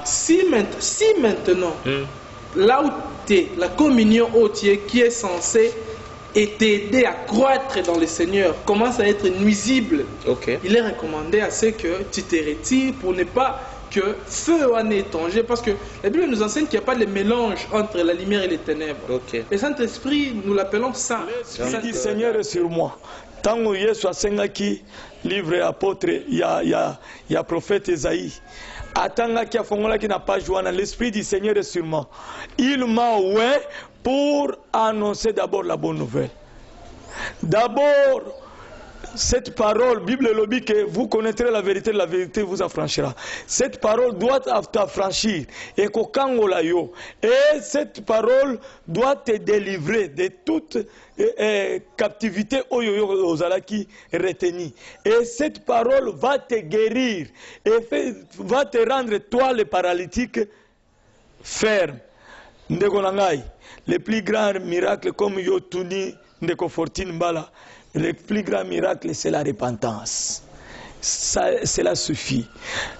Si maintenant, là où tu es, la communion où tu es, qui est censée t'aider à croître dans le Seigneur, commence à être nuisible, il est recommandé à ce que tu te retires pour ne pas que feu en étranger, parce que la Bible nous enseigne qu'il n'y a pas de mélange entre la lumière et les ténèbres. Le Saint-Esprit, nous l'appelons saint. L'Esprit du Seigneur est sur moi. Tant que Yesu asengaki livre apôtre, il y a prophète Esaïe. Atangaki afongolaki na page wana, l'Esprit du Seigneur est sur moi. Il m'a oué pour annoncer d'abord la bonne nouvelle. D'abord, cette parole, Bible le dit que vous connaîtrez la vérité vous affranchira. Cette parole doit t'affranchir. Et cette parole doit te délivrer de toute captivité aux alaki retenue. Et cette parole va te guérir et va te rendre, toi le paralytique, ferme. Le plus grand miracle, comme Yotuni Ndeko Fortine Mbala, le plus grand miracle, c'est la repentance. Cela suffit.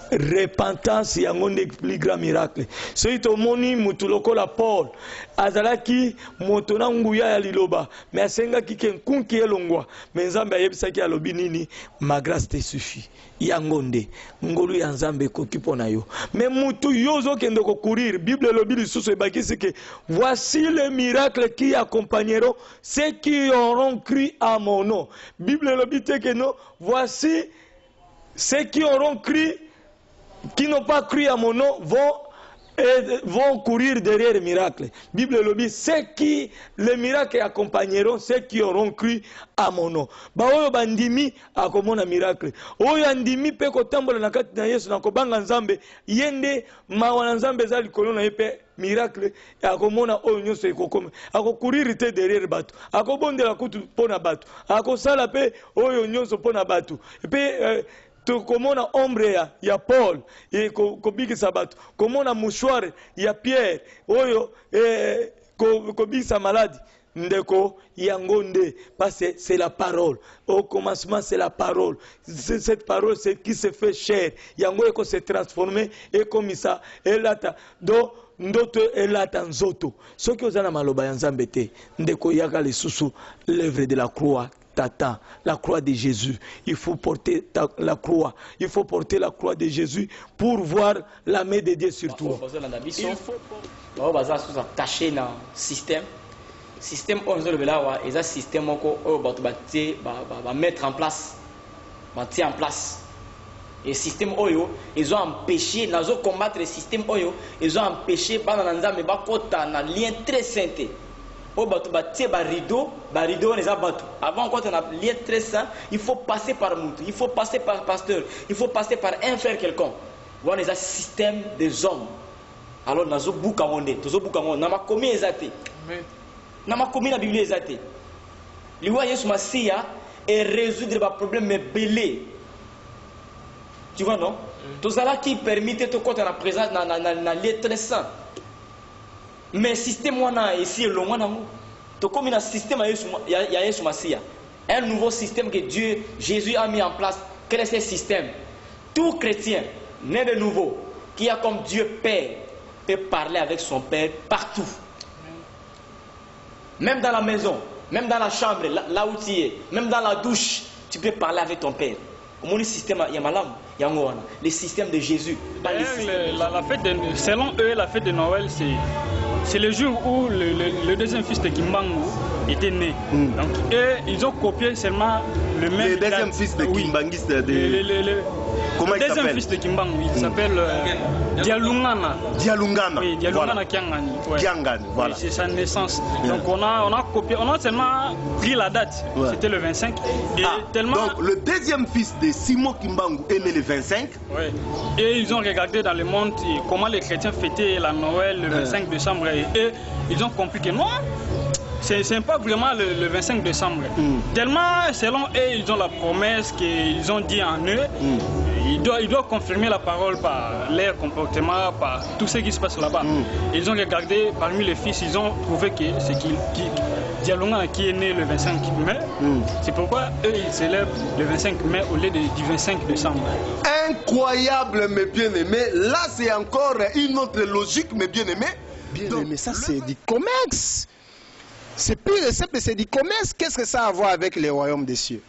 Repentance, il y a un plus grand miracle. Si tu moni mutuloko la Paul, azalaki motona nguya ya liloba, mais asenga ki ken kunki elongwa, mais nzambe ayebisa ki alobi nini, ma grâce te suffit. Yangonde, ngolu ya nzambe koki pona yo. Mais mutu yozo kende ko courir, Bible lobi lisusu ebakisi que voici les miracles qui accompagneront ceux qui auront cru à mon nom. Bible lobi te que non, voici ceux qui auront cru, qui n'ont pas cru à mon nom, vont courir derrière les miracles. Bible le dit, ceux qui, les miracles accompagneront ceux qui auront cru à mon nom. Baoyo bandimi akomona miracle. Oyo andimi pe kotambola na kati na Yesu na kobanga nzambe, yende mawana nzambe za likolo na yepe miracle akomona oyo nyonso ekokoma. Akokourir te derrière bato. Akobondela kutu pona bato. Akosala pe oyo nyonso pona bato. Pe komona ombre ya Paul et kobikisa bato, komona mouchoir ya Pierre oyo kobikisa malade ndeko yangonde, parce que c'est la parole. Au commencement c'est la parole. Cette parole c'est qui se fait chair. Yango eko se transformer et comme ça elata do ndoto elata nzoto. Soki ozana maloba ya nzambe te ndeko yaka lisusu l'œuvre de la croix. La croix de Jésus. Il faut porter la croix. Il faut porter la croix de Jésus pour voir la main de Dieu sur toi. Il faut attacher dans le système. Le système, on a un système qui va mettre en place. En place. Et le système, ils ont empêché, ils ont combattre le système, ils ont empêché, pendant un lien très saint. Avant, quand on a lien très saint, il faut passer par Moutou, il faut passer par pasteur, il faut passer par un frère quelconque. On a un système des hommes. Alors, nous avons beaucoup de monde. Nous avons commis les athées. Nous avons commis la Bible les athées. Le roi Yesu Massia est résoudre les problèmes belés. Tu vois, non? Tout ça qui permet de quand on a présence dans le lien très saint. Mais le système ici est long. Comme un système Yesu Massia, un nouveau système que Dieu, Jésus a mis en place. Quel est ce système? Tout chrétien né de nouveau, qui a comme Dieu Père, peut parler avec son Père partout. Même dans la maison, même dans la chambre, là où tu es, même dans la douche, tu peux parler avec ton Père. Le système, il y a le système de Jésus. Selon eux, la fête de Noël, c'est le jour où le deuxième fils de Kimbangu était né. Donc, eux, ils ont copié seulement le même. Le deuxième fils de Kimbangu, comment il s'appelle? Le deuxième fils de Kimbangu, il s'appelle Dialungana. Dialungana. Oui, Dialungana Kiangani. Kiangani, voilà. C'est sa naissance. Donc, on a copié, on a seulement pris la date. C'était le 25. Et tellement... Donc, le deuxième fils de Simon Kimbangu est né le 25. Oui. Et ils ont regardé dans le monde comment les chrétiens fêtaient la Noël le 25 décembre. Et ils ont compris que non, c'est pas vraiment le 25 décembre. Tellement, selon eux, ils ont la promesse qu'ils ont dit en eux. Ils doivent confirmer la parole par leur comportement, par tout ce qui se passe là-bas. Ils ont regardé parmi les fils, ils ont trouvé que c'est Dialunga qui est né le 25 mai. C'est pourquoi eux, ils célèbrent le 25 mai au lieu du 25 décembre. incroyable, mes bien-aimés. Là, c'est encore une autre logique, mes bien-aimés. Bien-aimés, ça c'est du commerce. C'est pire et simple, c'est du commerce. Qu'est-ce que ça a à voir avec les royaumes des cieux?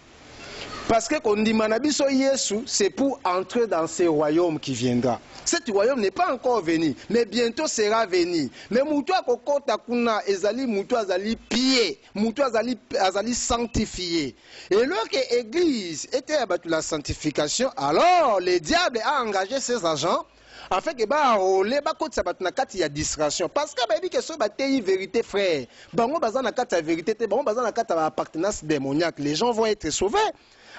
Parce que quand on dit Manabiso Yesu, c'est pour entrer dans ce royaume qui viendra. Cet royaume n'est pas encore venu, mais bientôt sera venu. Mais Moutoua Koko Takuna, Ezali Moutoua Azali pied, Moutoua Azali sanctifié. Et lorsque l'église était à la sanctification, alors le diable a engagé ses agents. En fait, il y a distraction. Parce que la vérité, frère, la vérité, appartenance démoniaque, les gens vont être sauvés.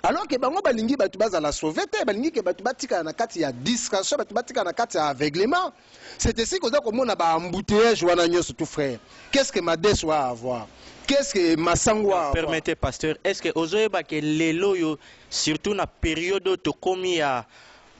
Alors que bango balingi batu bazala sauver te balingi ke batu batika na kati ya distraction batu batika na kati ya aveuglement. C'est ainsi que ça comme on a ba embouteillage wana nyoso tout frère. Qu'est-ce que Madès va avoir? Qu'est-ce que Massango a? Permettez pasteur, est-ce que ozoyeba ke lelo yo surtout na période to komi ya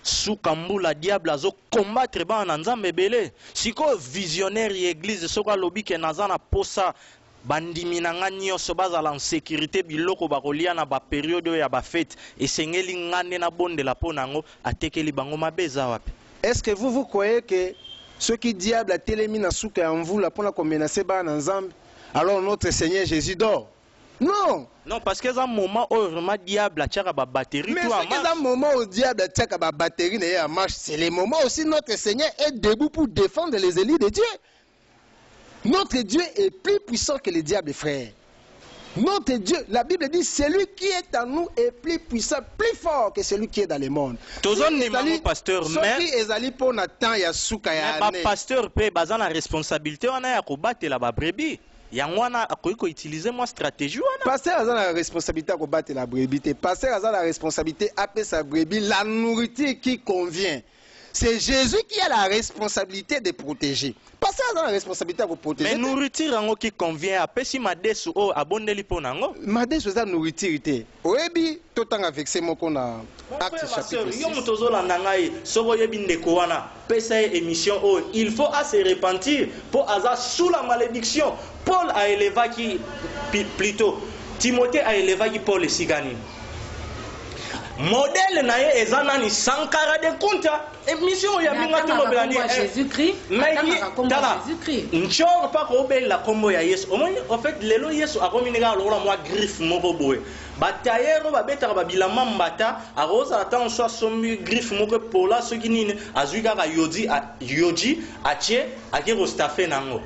Soukambula diable azo combattre ba na nzambe belé. Siko visionnaire église soko lobi ke nazana posa bandimi nanga nyonso bazala en sécurité biloko bakolia na ba période ya ba fête esengeli ngane na bondela ponango atekeli bango mabeza wapi? Est-ce que vous croyez que ceux qui diable a télémi na souka en vous la pour la menacer ba na nzambe alors notre Seigneur Jésus dort? Non. Non, parce que c'est un moment où vraiment diable a tiré ba batterie. Mais c'est un moment où diable a tiré ba batterie et marche. C'est le moment aussi notre Seigneur est debout pour défendre les élus de Dieu. Notre Dieu est plus puissant que le diable, frère. Notre Dieu, la Bible dit, celui qui est en nous est plus puissant, plus fort que celui qui est dans le monde. Pasteur, mais pasteur peut baser la responsabilité on a combattre la brebis. Yangwana a utiliser moi stratégie. Pasteur a la responsabilité à combattre la brebis. Pasteur a la responsabilité à payer sa brebis la nourriture qui convient. C'est Jésus qui a la responsabilité de protéger. Parce qu'il a la responsabilité de protéger. Mais nourriture qui convient, après si Madès ou abondeli ponango. Madès ou ça nourriture. Oebi tout temps avec ces mots qu'on a. Acte chapitre 6. Il faut se repentir pour avoir sous la malédiction. Paul a élevé qui plutôt Timothée a élevé qui Paul et Sigani. Modèle nae ezanani Sankara de Kunta émission ya minga to belani Jésus-Christ Jésus-Christ nchor pa ko be la combo ya Yesu en fait lelo Yesu akominga lola moi griffe moko boye batayero ba betaka ba bilamba mbata aroza ata so sombi griffe moko pola ce qui nini azuika ka yoji atie akero staffe nango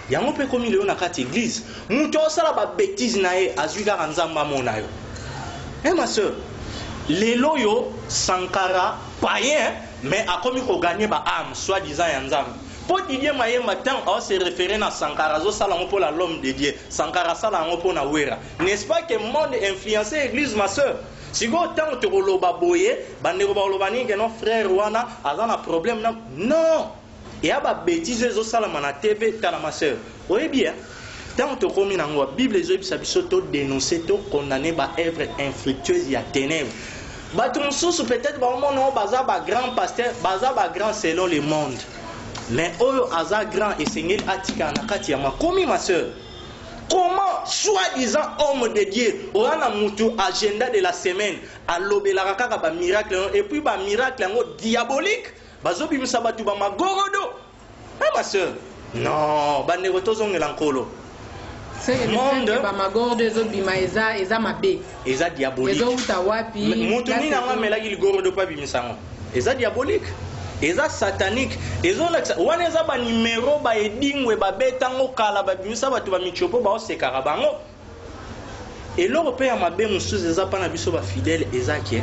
yango pe komi leo na kati église muto sala ba bêtise nae azuika ka nzamba mona yo ma sœur. Les loyaux, Sankara, païen, mais a commis qu'on gagne ba âme, soi-disant Yanzam. Pour dire maïe matin, on se référer à Sankara, zo salango pour l'homme de Dieu, Sankara salango pour na wera. N'est-ce pas que le monde influencé l'église, ma soeur? Si vous tant te roloba boye, bandero ba olobani que non frère wana, azan a problème non. Et à ba bêtise zo salama na TV, tala ma soeur. Oui bien. Tant que comme la Bible les autres s'habituent dénoncer to condamner ba œuvre infructueuse y a ténèbres. Ba ton sous peut-être ba moment non baza ba grand pasteur baza ba grand selon le monde. Mais oyo aza grand et Seigneur atika na kati ya makomi ma sœur. Comment soi-disant homme de Dieu aura mutu agenda de la semaine à l'obéla kaka ba miracle et puis ba miracle ngo diabolique bazo bimisa batu ba magorodo. Ah ma sœur. Non, ba negotozo ngelankolo. C'est le diabolique. Diabolique. Eza satanique. Eza wana eza ba numéro ba edingwe ba betango kala ba bimisa batu ba michopo ba osekara bango. Et l'Européen m'a bien musuzu eza pa na biso ba fidèle eza ki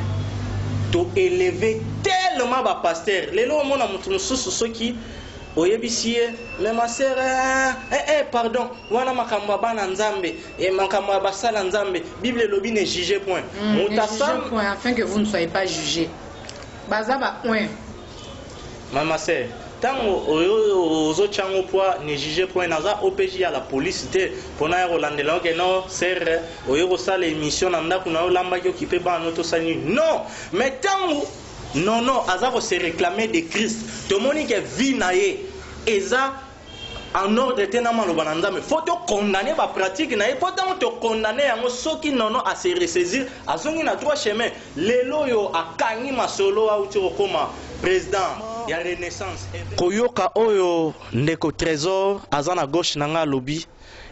to élever tellement ba pasteur. Lelo mona mutu musuzu soki oyebisie mais ma sœur pardon wana makambo bana nzambe et makambo basala nzambe Bible lobi ne juge point mutasam point afin que vous ne soyez pas jugés bazaba point mama sœur tango ozo chango point ne juge point naza OPJ à la police te pona rolandela que non sœur oyo sala émission na ndako na olamba ki occupé ba noto sani non mais tango non, Azaro se réclamer de Christ. Tout le monde qui vit naïe, Eza en ordre tenama lo bananza mais faut te condamner ba pratique na faut te condamner yango soki nono à se ressaisir azongi na trois chemins lelo yo akangi masolo a uti okoma président ya renaissance koyoka oyo ndeko trésor azana gauche nanga lobby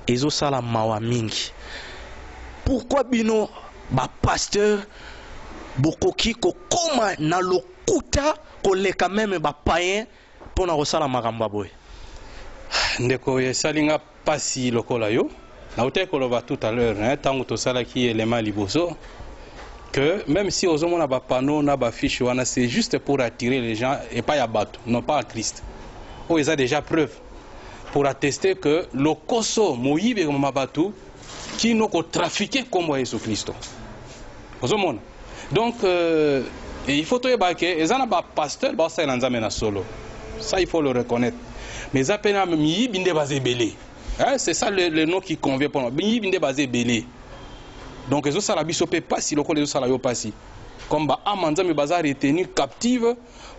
ezo sala mawa mingi. Pourquoi bino ba pasteur bokoki kokoma na lokuta koleka même ba païen pona kosala makambo boye? Ndeko yesalinga pasi lokola yo na uté koloba tout à l'heure tango tosala ki élément liboso que même si ozomona ba panneau na ba fiche wana c'est juste pour attirer les gens et pas ya bato non pas à Christ. Oh ils ont déjà preuve pour attester que le koso moyibe comme bato qui n'ont ko trafiquer comme Jésus Christ. Ozomona. Donc il faut to yeba ke ezana ba pasteur ba sa nzambe na solo. Ça il faut le reconnaître. Mais ça peine mi binde basé belé. C'est ça le nom qui convient pour moi. Mi binde basé belé. Donc les autres biso pe pas si loko les autres yo pas si. Comme ba amanza me bazar retenir captive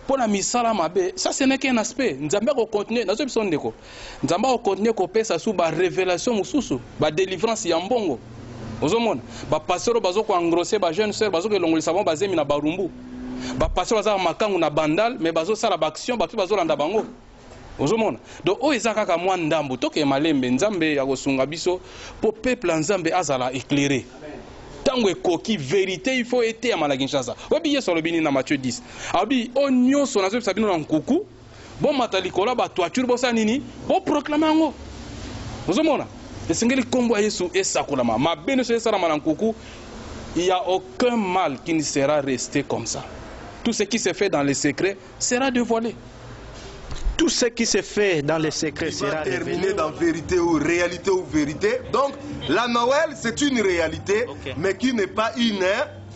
pour la misala mabe. Ça ce n'est qu'un aspect. Nzamba ko continuer na zo biso ndeko. Nzamba ko continuer ko pesa sous ba révélation mususu, ba délivrance ya mbongo. Ozomona ba pasteur bazo ko engrosser ba jeune sœur bazo ke longolisa bon bazemi na barumbu. Ba pasteur baza makangu na bandal mais bazo sala ba action ba bazo landa bango. Ozomona donc o ezaka ka mwa ndambo toke malembe nzambe ya kosunga biso po peuple nzambe azala éclairé. Tango ekoki vérité il faut être à Malakinshasa. Obi yeso lobini na Matthieu 10. Abi onyo so nazo sabino na nkuku. Bon matalikola ba toiture bosa nini? Bo proclamer ngo. Ozomona esengeli kombo Yesu esakolama. Mabene so esala na nkuku. Il n'y a aucun mal qui ne sera resté comme ça. Tout ce qui se fait dans les secrets sera dévoilé. Tout ce qui se fait dans les secrets sera terminé dans vérité ou vérité. Donc, la Noël, c'est une réalité, mais qui n'est pas une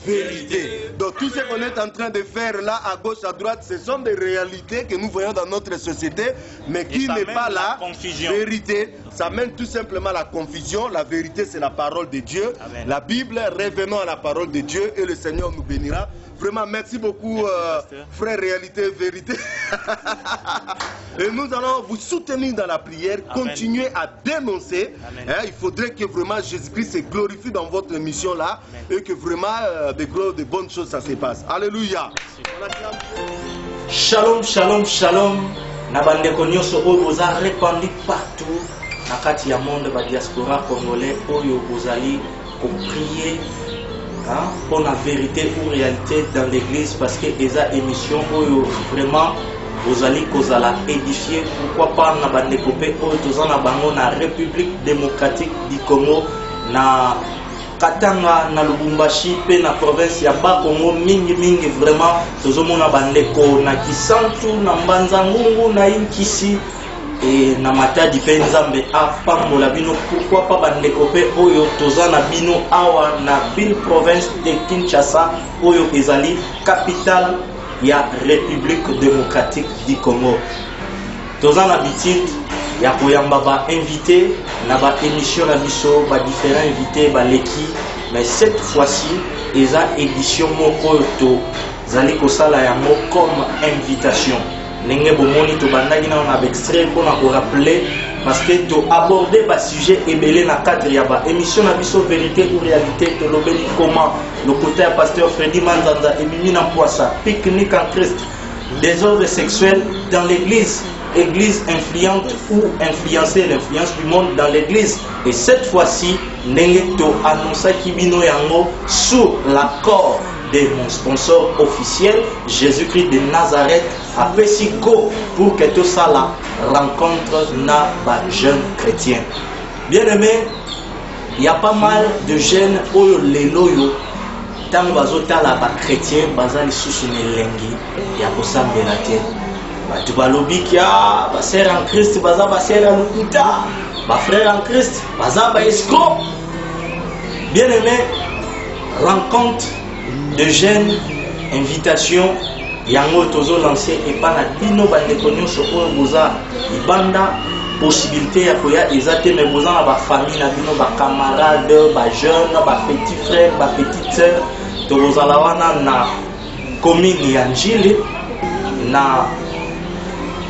vérité. Donc, tout ce qu'on est en train de faire là, à gauche, à droite, ce sont des réalités que nous voyons dans notre société, mais qui n'est pas la vérité. Ça mène tout simplement à la confusion. La vérité, c'est la parole de Dieu. Amen. La Bible, revenons à la parole de Dieu et le Seigneur nous bénira. Vraiment, merci beaucoup, frère Réalité Vérité. Et nous allons vous soutenir dans la prière. Amen. Continuez à dénoncer. Hein, il faudrait que vraiment Jésus-Christ se glorifie dans votre mission là. Amen. Et que vraiment de bonnes choses ça se passe. Alléluia. Shalom, shalom, shalom. Nabandeko nyonso oyo boza répandu partout. Na kati ya monde ba diaspora congolais oyo bozali ko prier pour la vérité ou réalité dans l'église parce que eza émission oyo vraiment bozali kozala édifier pourquoi pas na bandeko pe oyo tozana bango na République démocratique du Congo na Katanga na Lubumbashi pe na province ya Bakongo mingi vraiment tozomona bandeko na Kisantu na Mbanza Ngungu na Inkisi et na Matadi pe Nzambe apambola bino pourquoi pas bandeko pe oyo tozana bino awa na ville province de Kinshasa oyo ezali capitale ya République démocratique du Congo tozana bitite ya koyamba ba invité na ba émission na biso ba différents invités ba leki mais cette fois-ci eza édition moko to zali kosala yango comme invitation ndenge bomoni to bandaki na on extrait pour na rappeler parce que to aborder ba sujet ebelé na cadre ya ba émission na biso vérité ou réalité to lobeli comment le côté pasteur Freddy Manzanza et Mimi Nampoisa pique-nique en Christ désordre sexuel dans l'église église influente ou influencer l'influence du monde dans l'église et cette fois-ci ndenge to annonça kibino yango sous l'accord de mon sponsor officiel Jésus-Christ de Nazareth a fait si go pour que tout ça la rencontre na ba jeunes chrétiens. Bien aimé, il y a pas mal de jeunes oyo leloyo tant bazota la ba chrétiens bazali susu nelengi ya kosambela te. Ba tu balobi kia ba sœur en Christ baza ba sœur en lukuta, ba frère en Christ baza ba escroc. Bien aimé, rencontre de jeunes, invitation, yango tozo lancé et pas na bino bandeko nyonso oyo boza ibanda possibilité ya koya ezate mais boza na ba famille na bino ba camarades, ba jeunes, ba petits frères, ba petites sœurs, to bozala wana na commune ya Njili na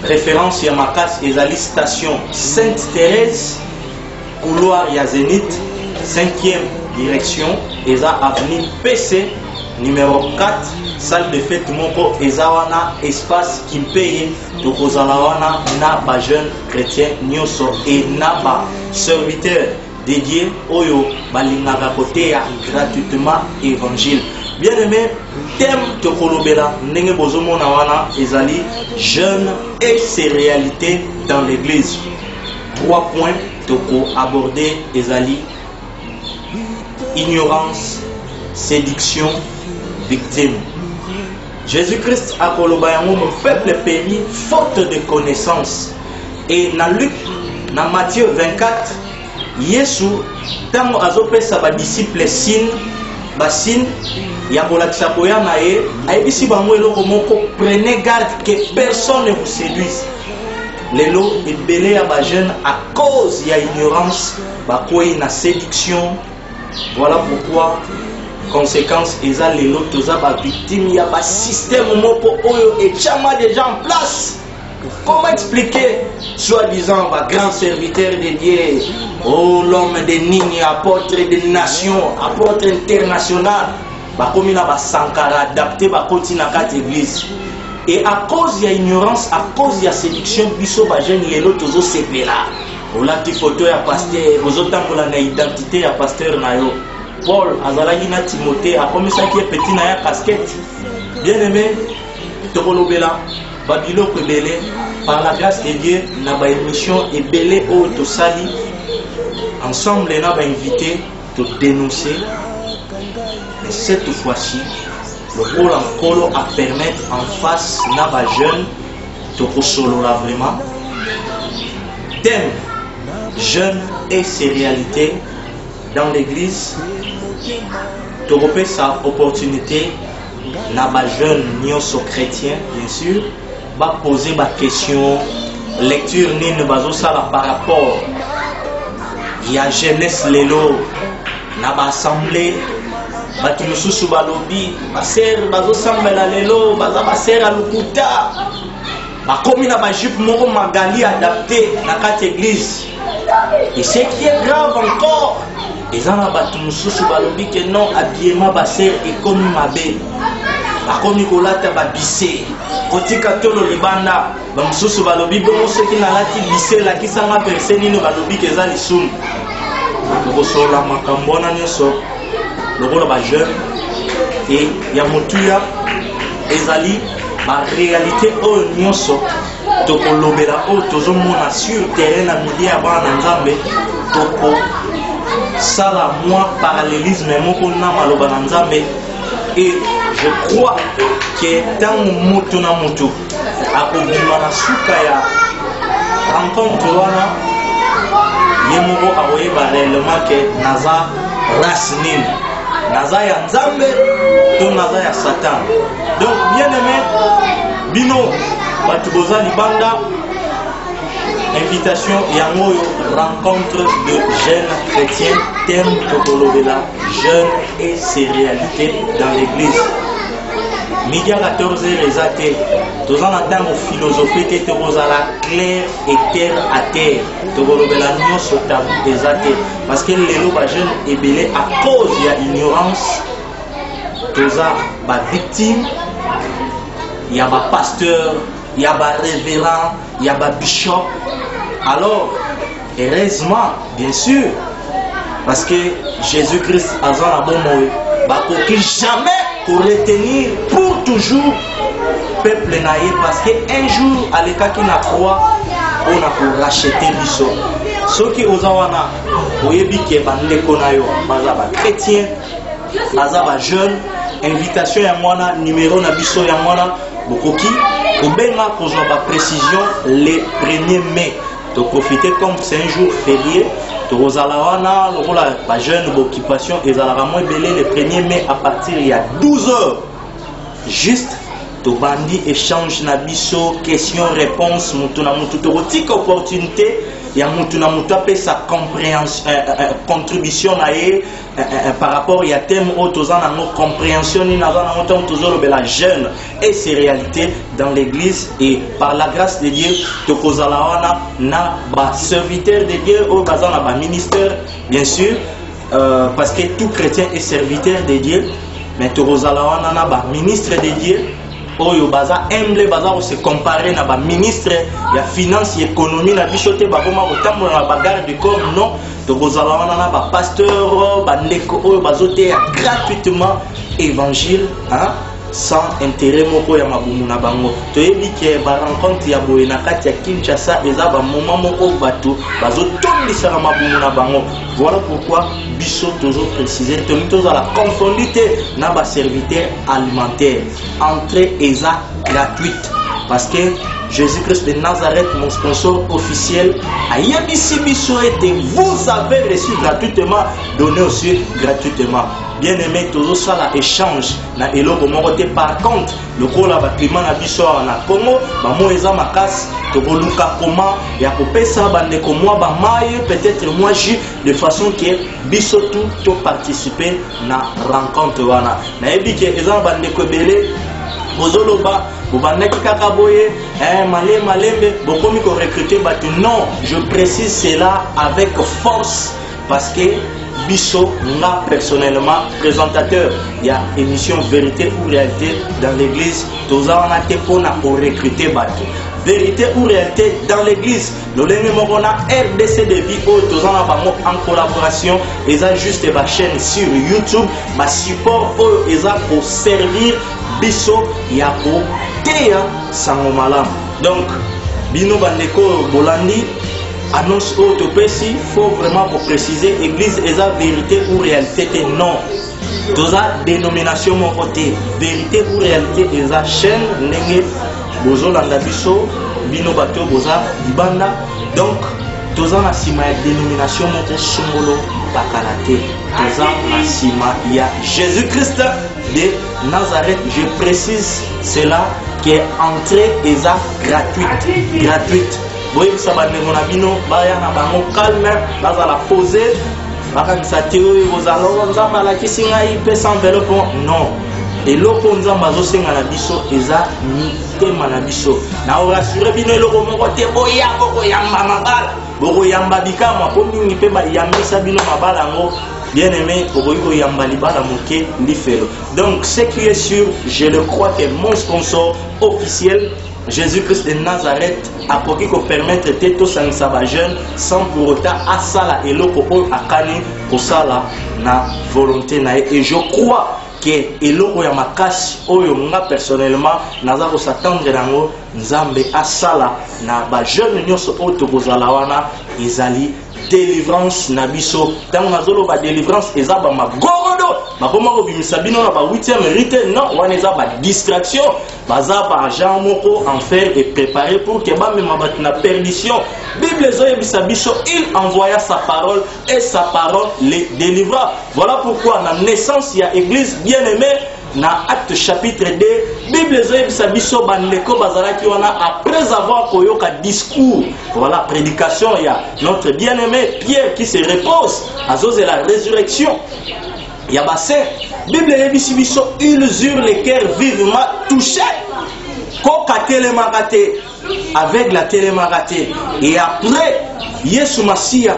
référence ya makas ezali station Sainte Thérèse couloir ya Zénith 5e direction eza avenue PC numéro 4 salle de fête moko eza wana espace Kimpeye tokozala wana na ba jeune chrétien nyonso et na ba serviteur dédié oyo balingaka koteya gratuitement évangile. Bien aimé, thème tokolobela ndenge bozomona wana ezali jeunes et ses réalités dans l'église. 3 points toko aborder ezali ignorance, séduction, victime. Jésus-Christ a koloba yango mon peuple périt faute de connaissance. Et dans Luc, dans Matthieu 24, Yesu tango azopesa ba disciples signe basine ya kolakisa koya na ye ayebisi bango eloko moko, prenez garde que personne ne vous séduise. Lelo ebele ya ba jeune à cause ya ignorance bakoyi na séduction. Voilà pourquoi conséquence eza lelo toza ba victime ya ba système moko oyo etiama déjà en place. Comment expliquer, soi-disant, va grand serviteur de Dieu, oh l'homme des lignes, apôtre des nations, apôtre international, va comme il a Sankara adapté, va continuer à quatre églises. Et à cause de l'ignorance, à cause de la séduction, biso va jeune les autres toujours séparés. On a des photos à pasteur, aux autres pour la identité à pasteur nayo. Paul, Azalagi na Timothée, a comme ça qui est petit na ya casquette. Bien aimé, Tokolobela. Babilo Kebele, par la grâce de Dieu, n'a pas émission et belé au Tosali. Ensemble, on a invité de dénoncer. Mais cette fois-ci, le rôle en colo à permettre en face n'a pas jeune, de solo là vraiment. Thème jeunes et ses réalités dans l'église. De repérer sa opportunité, n'a pas jeune ni chrétien, bien sûr. Va poser ma question, lecture ni ne bazo ça par rapport. Il y a jeunesse lelo, na ba assemblée, ba tumususu balobi, ba ser bazo sambela lelo, baza ba ser alukuta. Ba komi na ba jupe moko magali adapté na quatre église. Et ce qui est grave encore, ils en ba tumususu balobi que non habillement ba ser et comme mabe. Bakomi kolata ba bise kotika tolo libanda ba mususu balobi bongo soki na lati bise la kisanga personne no balobi keza lisumu ko sola makambo na nyoso lokola ba jeune et ya motuya ezali ba réalité o nyoso toko lobela o tozo mona sur terrain na midi ya bana nzambe toko sala moi parallélisme moko na maloba na nzambe. Et je crois que tant moto na moto akobima na suka ya rencontre wana yemoko akoyeba réellement que naza race nini, naza ya nzambe to naza ya satan. Donc bien aimé bino batu boza libanda invitation yango rencontre de jeunes chrétiens thème Tokolobela jeunes et ses réalités dans l'église. Midi à 14h exacté. Tous en attendant philosophie qui est clair et terre à terre. Tokolobela nous sur tabou exacté. Parce que les jeunes est belé à cause de l'ignorance. Tous en victime. Il y a un pasteur. Il y a un révérend, il y a un bishop. Alors, heureusement, bien sûr, parce que Jésus-Christ a dit à bon mot, il jamais pour retenir pour toujours peuple naïe, parce qu'un jour, à l'écart qui n'a croix, on a pour racheter l'issue. Ceux qui ont wana, oyebi ke bandeko na yo, bazaba chrétien, bazaba jeune, invitation ya mwana, numéro na biso ya mwana, bokoki, kobenga kozwa ba précision les 1er mai. De profiter comme c'est un jour férié, de Rosalawana, la jeune occupation, et Zalaramon belé le 1er mai à partir il y a 12 h. Juste, de bandi échange nabiso, questions, réponses, moutouna moutoutorotique opportunité, ya mutu na mutu pe sa compréhension contribution na ye par rapport ya thème autoza na no compréhension ni na na montant toujours la jeune et ses réalités dans l'église et par la grâce de Dieu to kozala wana na ba serviteur de Dieu ou bazana ba ministère bien sûr parce que tout chrétien est serviteur de Dieu mais to kozala wana na ba ministre de Dieu oyo baza humble baza ko se comparer na ba ministre ya finance et économie na bichoté ba koma ko tambola na bagarre du corps non to kozala wana na ba pasteur ba ndeko oyo bazote gratuitement évangile hein sans intérêt moko ya mabumu na bango toyebi ke ba rencontre ya boye na kati ya Kinshasa eza ba moment moko bato bazotondisa na mabumu na bango. Voilà pourquoi biso toujours préciser tous à la confondité na ba serviteur alimentaire entrée eza gratuite parce que Jésus-Christ de Nazareth, mon sponsor officiel, a yebisi biso et vous avez reçu gratuitement, donné aussi gratuitement. Bien aimé, toujours ça la échange na eloko mokote. Par contre, le ko la bâtiment na biso na Congo, ba mo eza makas to koluka comment ya kopesa bande ko moi ba maille peut-être moi j'ai de façon que biso tout participer na rencontre wana. Na yebi ke eza bande ko belé bozoloba bobandaki kaka boye malembe bokomi ko recruter batu. Non, je précise cela avec force parce que biso nga personnellement présentateur il y a émission Vérité ou Réalité dans l'église toza on a été pour recruter batu. Vérité ou Réalité dans l'église lolenge moko na RDC de vie o toza na bango en collaboration eza juste ba chaîne sur YouTube ba support o eza pour servir biso ya ko teya sango malam. Donc bino bandeko bolandi annonce autopsie, il faut vraiment pour préciser église eza vérité ou réalité non. Toza dénomination mon côté vérité ou réalité eza chaîne ndenge bozo landa biso bino bato boza libanda. Donc toza na sima ya dénomination mon songolo bakalate toza na sima ya Jésus-Christ de Nazareth. Je précise cela que entrée eza gratuite. Boye sabane mon abino baya na bango calme baza la poser bakabisa teo bozalo nzamba la kisinga ipe sans enveloppe non eloko nzamba zosenga na biso eza mitema na biso na rassurer bino eloko moko te boya boko yamba mabala boko yamba bikama po mingi pe ba yambisa bino mabala ngo bien aimé okoyiko yamba libala moke lifelo. Donc ce qui est sûr, je le crois que mon sponsor officiel Jésus-Christ de Nazareth a pour permettre de sangisa ba jeune sans pour autant asala eloko o akani kosala na volonté na et je crois que eloko ya makasi oyo nga personnellement naza ko s'attendre nango nzambe asala na ba jeune nyonso o to kozala wana ezali délivrance na biso. Tant nazolo ba délivrance eza ba magorodo bakoma ko bimisa bino na ba 8e rite non wana eza ba distraction baza ba agent moko en faire et préparer pour que ba mema bat na perdition. Bible zoyebisa biso il envoya sa parole et sa parole les délivra. Voilà pourquoi na naissance ya église bien-aimée na acte chapitre 2 Bible zoyebisa biso bandeko bazalaki wana après avoir koyoka discours voilà prédication ya notre bien-aimé Pierre qui se repose à cause de la résurrection ya bassin. Bible yebisi biso ils eurent les cœurs vivement touchés koka télémarate avec la télémarate et après Yesu Masia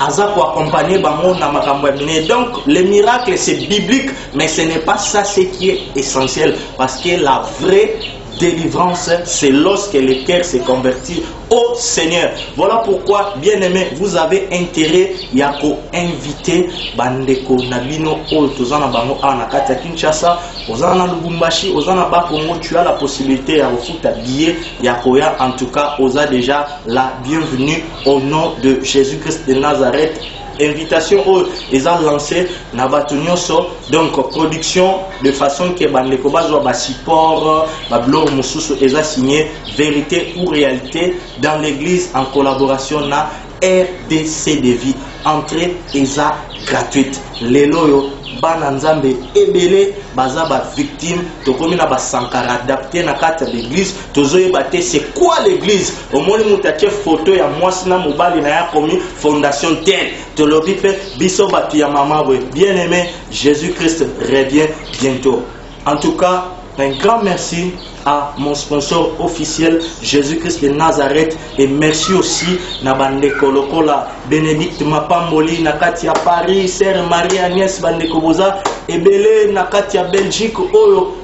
aza ko accompagner bango na makambo ya. Donc le miracle c'est biblique mais ce n'est pas ça ce qui est essentiel parce que la vraie délivrance c'est lorsque le cœur se convertit au Seigneur. Voilà pourquoi bien aimé vous avez intérêt ya ko inviter bandeko na bino o tozana bango ana kati ya Kinshasa ozana Lubumbashi ozana ba Congo tu as la possibilité ya refuta billet ya koya. En tout cas oza déjà la bienvenue au nom de Jésus-Christ de Nazareth. Invitation ils ont lancé na batunyoso donc production de façon que bandeko bazwa ba support ba blog mususu eza signé Vérité ou Réalité dans l'église en collaboration na RDC de vie. Entrée eza gratuite. Lelo yo bana nzambe ebele baza ba victime tokomi na ba sankara adapté na kati ya l'église tozoyeba te c'est quoi l'église omoni mutatie photo ya mwasi na mobali na ya komi fondation telle tolobi pe biso batu ya mama we bien aimé Jésus-Christ revient bientôt. En tout cas, un grand merci à mon sponsor officiel Jésus-Christ de Nazareth et merci aussi na bandeko lokola Bénédicte Mapamboli na kati ya Paris, Sœur Marie Agnès bandeko boza ebele na kati ya Belgique oyo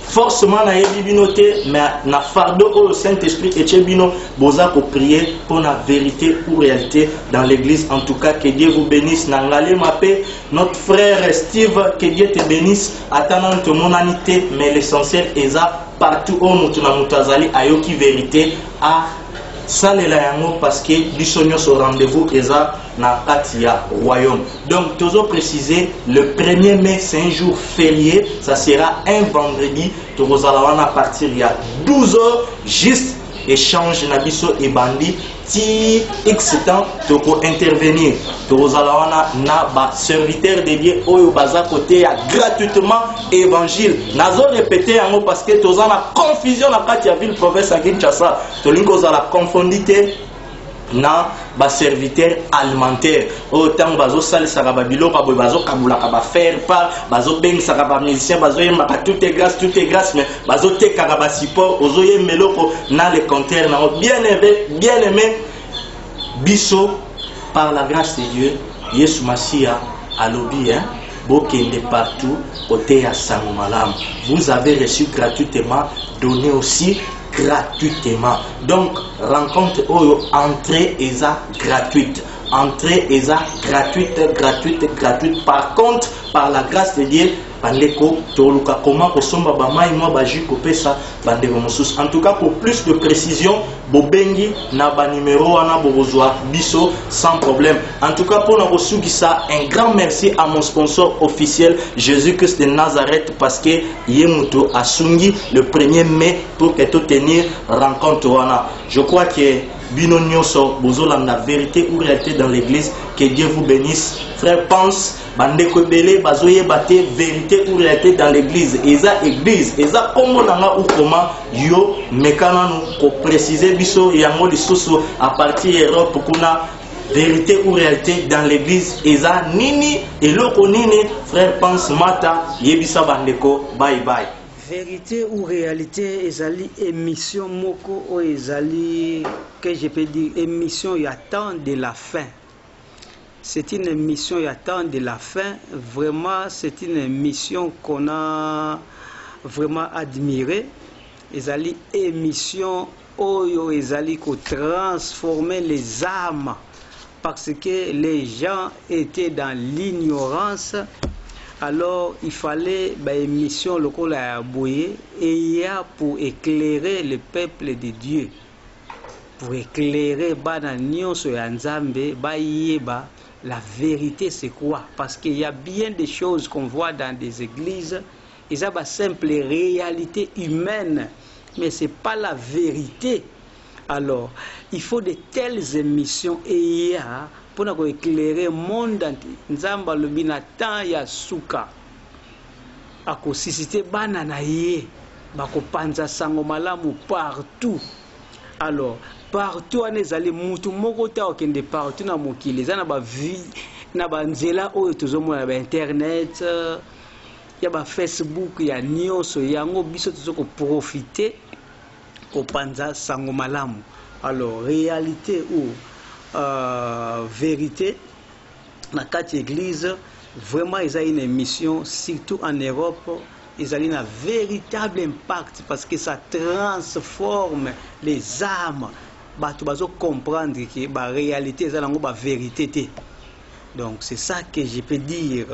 forcément na yebi bino te mais na fardeau oyo Saint-Esprit etie bino boza ko prier pour la vérité ou réalité dans l'église. En tout cas, que Dieu vous bénisse. Nangale Mapé, notre frère Steve, que Dieu te bénisse. Attendant ton monanité, mais l'essentiel est ça partout où nous avons ayoki vérité à salela yango parce que bisognos au rendez-vous est ça na katia royaume. Donc toujours préciser le 1er mai c'est un jour férié, ça sera un vendredi. Toujours à partir il y a 12 h juste échange na biso et bandi ti x temps toko intervenir tozala na ba serviteur de Dieu oyo baza côté ya gratuitement évangile nazo répéter yango parce que tozana confusion na kati ya ville province à Kinshasa tolingo za la confondité na ba serviteur alimentaire autant bazo salisa ka babiloko boy bazo kabula ka ba faire part bazo bengisa ka ba musicien bazo yemba tout est grâce mais bazo teka ka ba support ozo yemeloko na le compteur na bien aimé biso par la grâce de Dieu Yesu Masia alobi hein bokende partout côté ya sango malamu vous avez reçu gratuitement donné aussi gratuitement. Donc, rencontre oyo entrée eza gratuite. Entrée eza gratuite. Par contre, par la grâce de Dieu, bandeko toluka comment kosomba ba mai mo ba jiko pesa bandeko mosusu. En tout cas, pour plus de précision, bobengi na ba numéro wana bozwa biso sans problème. En tout cas, pour na ça, un grand merci à mon sponsor officiel Jésus-Christ de Nazareth parce que yemuto asungi le 1er mai pour que tout tenir rencontre wana. Je crois que bino nyonso bozola la vérité ou réalité dans l'église. Que Dieu vous bénisse. Frère pense bandeko belé bazoye baté vérité ou réalité dans l'église. Eza église, eza kombo nanga ou comment yo mekana no ko préciser biso yango lisusu à partir Europe kuna vérité ou réalité dans l'église eza nini eloko nini frère pense mata yebisa bandeko bye bye. Vérité ou réalité ezali émission moko o ezali que je peux dire émission y attend de la fin. C'est une émission y attend de la fin. Vraiment, c'est une émission qu'on a vraiment admirée. Ezali émission oyo ezali ko transformer les âmes parce que les gens étaient dans l'ignorance. Alors il fallait une mission locale à Boye et il y a pour éclairer le peuple de Dieu, pour éclairer la vérité c'est quoi, parce qu'il y a bien des choses qu'on voit dans des églises, ils ont une simple réalité humaine, mais c'est pas la vérité. Alors il faut de telles émissions et il y a pour éclairer le monde entier. Nzamba lobina tan ya suka ako susciter banana ye bako panza sango malamu partout. Alors partout on ezali mutu moko ta okende partout na mokili za na ba vie na ba nzela oyo tozomona ba internet ya ba Facebook ya nyonso yango biso tozoko profiter ko panza sango malamu. Alors réalité ou vérité, dans quatre églises, vraiment ils ont une émission, surtout en Europe, ils ont un véritable impact parce que ça transforme les âmes. Tu vas comprendre que la réalité, c'est la vérité. Donc c'est ça que je peux dire.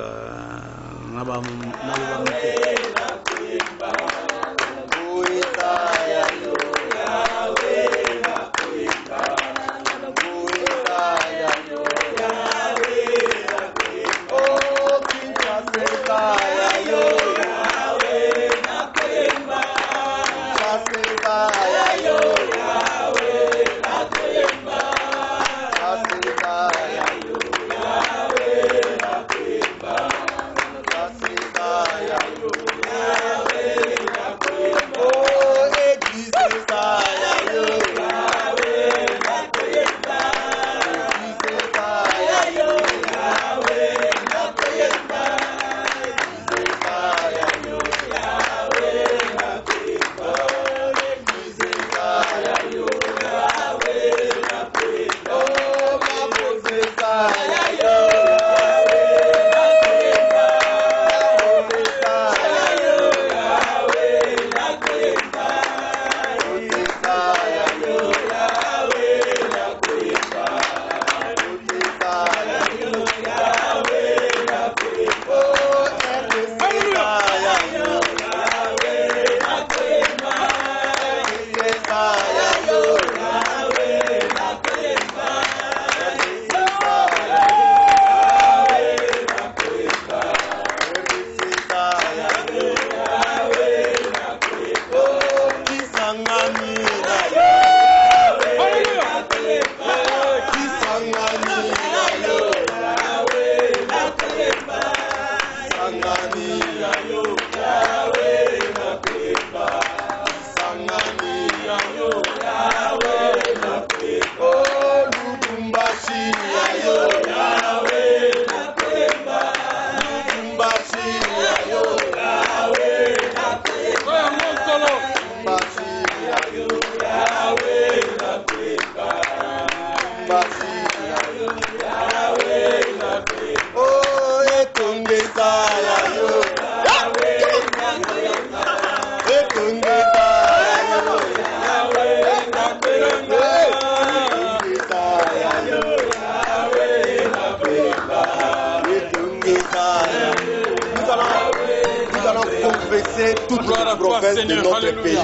Toutes les provinces de notre pays.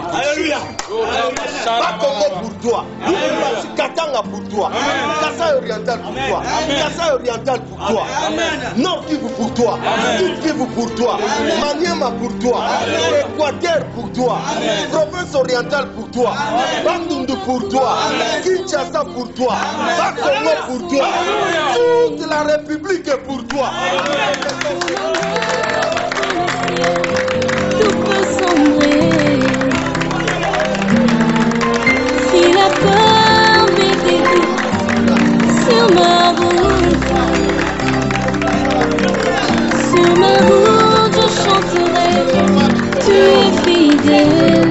Pas Congo pour toi. Katanga pour toi. Kassai oriental pour toi. Kassai oriental pour toi. Nord Kivu pour toi. Sud Kivu pour toi. Maniema pour toi. Équateur pour toi. Province orientale pour toi. Bandundu pour toi. Kinshasa pour toi. Bas Congo pour toi. Toute la République est pour toi. Tout peut sombrer. Si la peur m'était sur ma route, je chanterai, tu es fidèle.